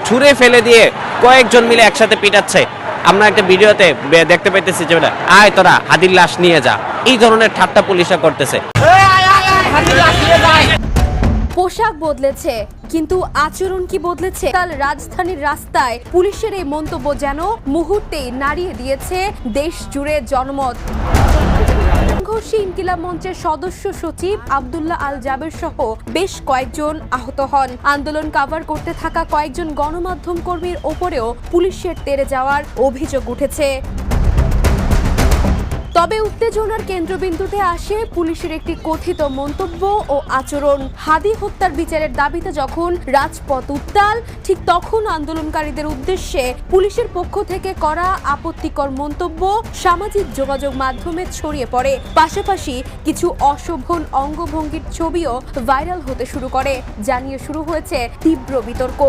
ছুঁড়ে ফেলে দিয়ে কয়েকজন মিলে একসাথে পিটাচ্ছে। আমরা একটা ভিডিওতে দেখতে পাইতেছি যে আয় তোরা হাদির লাশ নিয়ে যা, এই ধরনের ঠাট্টা পুলিশরা করতেছে। পোশাক বদলেছে কিন্তু আচরণ কি বদলেছে? কাল রাজধানীর রাস্তায় পুলিশের এই মন্তব্য যেন মুহূর্তেই নাড়িয়ে দিয়েছে দেশ জুড়ে জনমত। সংঘর্ষে ইনকিলাব মঞ্চের সদস্য সচিব আব্দুল্লাহ আল জাবের সহ বেশ কয়েকজন আহত হন। আন্দোলন কভার করতে থাকা কয়েকজন গণমাধ্যম কর্মীর ওপরেও পুলিশের তেড়ে যাওয়ার অভিযোগ উঠেছে। তবে উত্তেজনার কেন্দ্রবিন্দুতে আসে পুলিশের একটি কথিত মন্তব্য ও আচরণ। হাদি হত্যার বিচারের দাবিতে যখন রাজপথ উত্তাল, ঠিক তখন আন্দোলনকারীদের উদ্দেশ্যে পুলিশের পক্ষ থেকে করা আপত্তিকর মন্তব্য সামাজিক যোগাযোগ মাধ্যমে ছড়িয়ে পড়ে। পাশাপাশি কিছু অশোভন অঙ্গভঙ্গির ছবিও ভাইরাল হতে শুরু করে, জানিয়ে শুরু হয়েছে তীব্র বিতর্ক।